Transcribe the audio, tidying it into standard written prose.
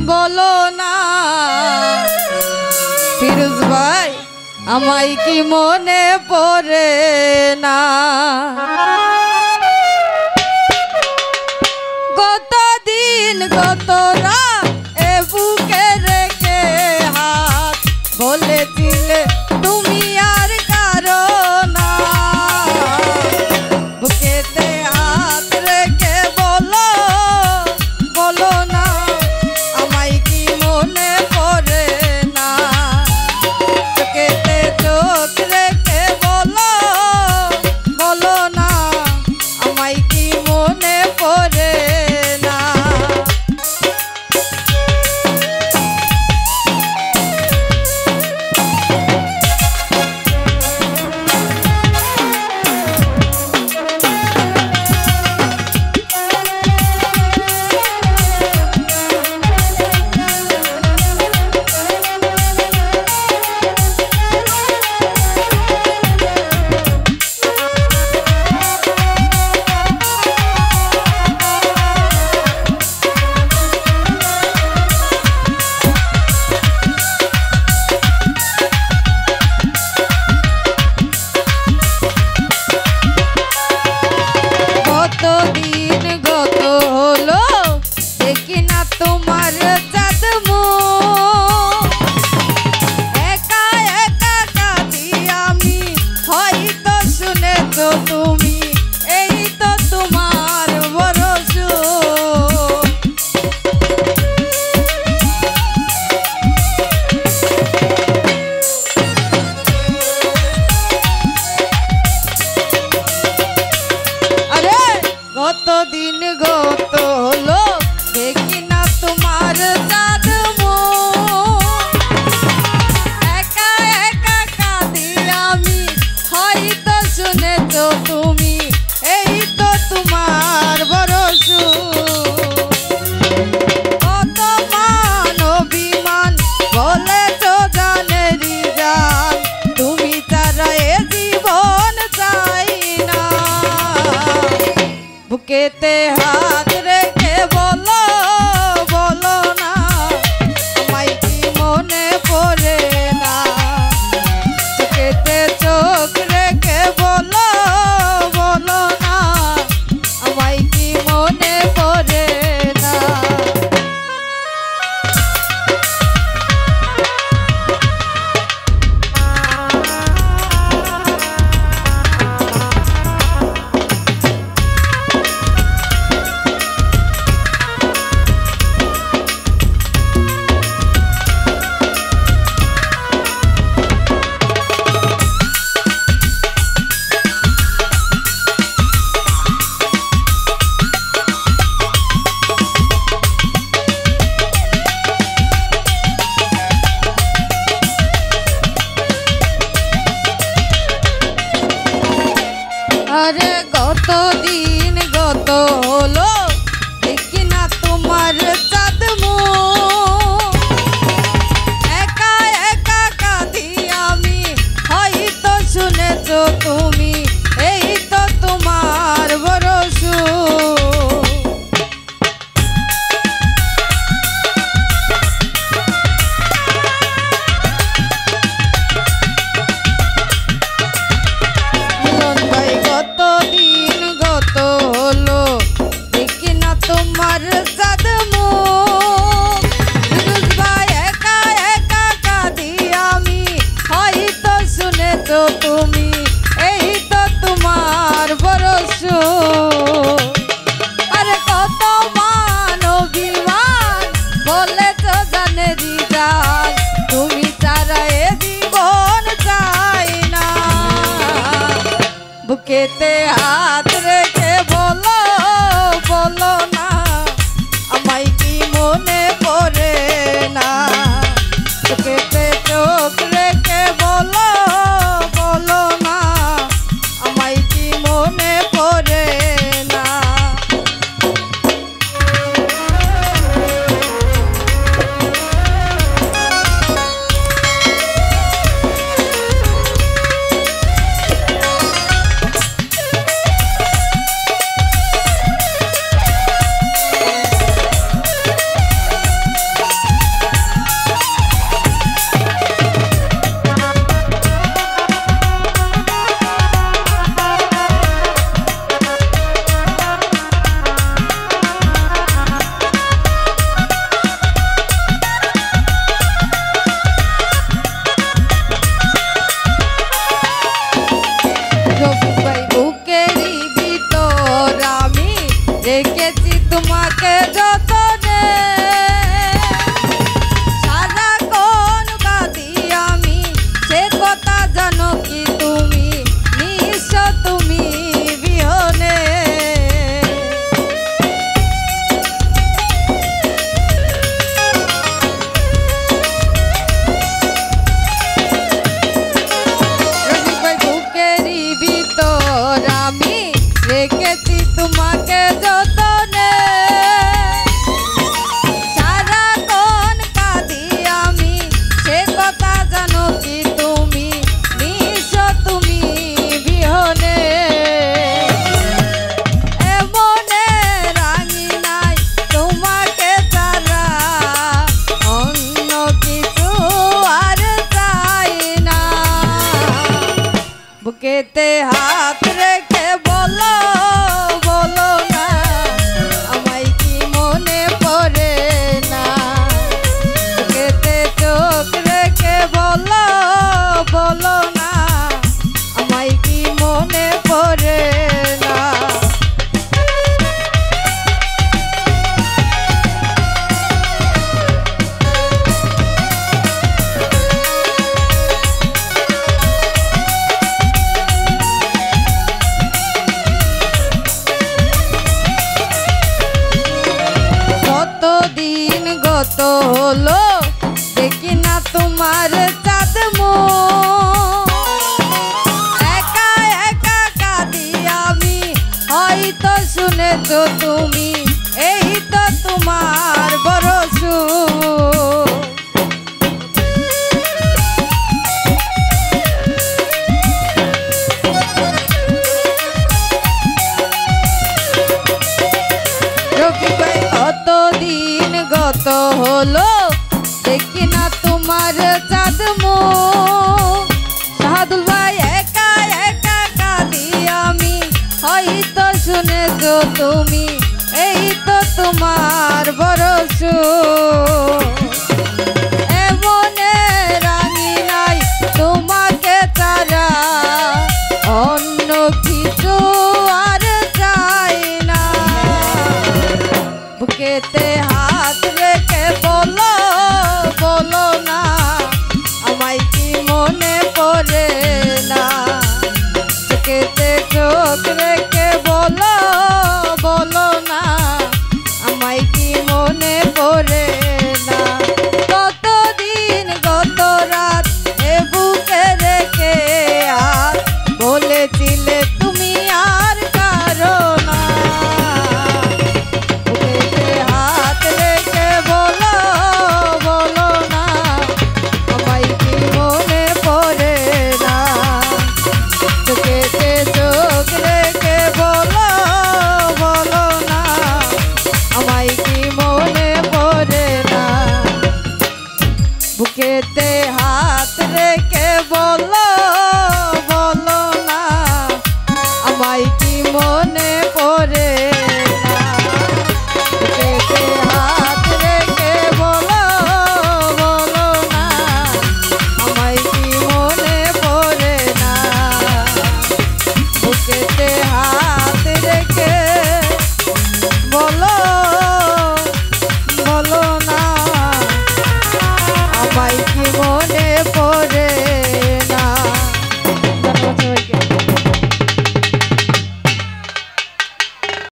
বলো না ফিরোজ ভাই আমায় কি মনে পড়ে না গত দিন গত রাত এ বুকে রেখে হাত বলেছিলে তুমি আর কারো না বুকেতে হাত রেখে বলো বলো না আমায় কি মনে পড়ে না চোখেতে চোখ রেখে বলো বলো না আমায় কি মনে পড়ে না কত হলো দেখি না তোমার চাঁদ একা একা কাঁদি আমি হয়তো শুনেছো তুমি এই তো তোমার বড় সুখ কতদিন গত হলো দেখি না তোমার চাঁদ শাহাদুল ভাই একা একা কাঁদি আমি হয়তো শুনেছো তুমি এই তো তোমার বড় সুখ এমনে রাঙি নাই তোমাকে ছাড়া অন্য কিছু আর চাই না বুকেতে হাত রেখে বলো বলো না আমায় কি মনে পড়ে না বুকেতে চোখ রেখে বলো বলো না আমায় কি মনে পড়ে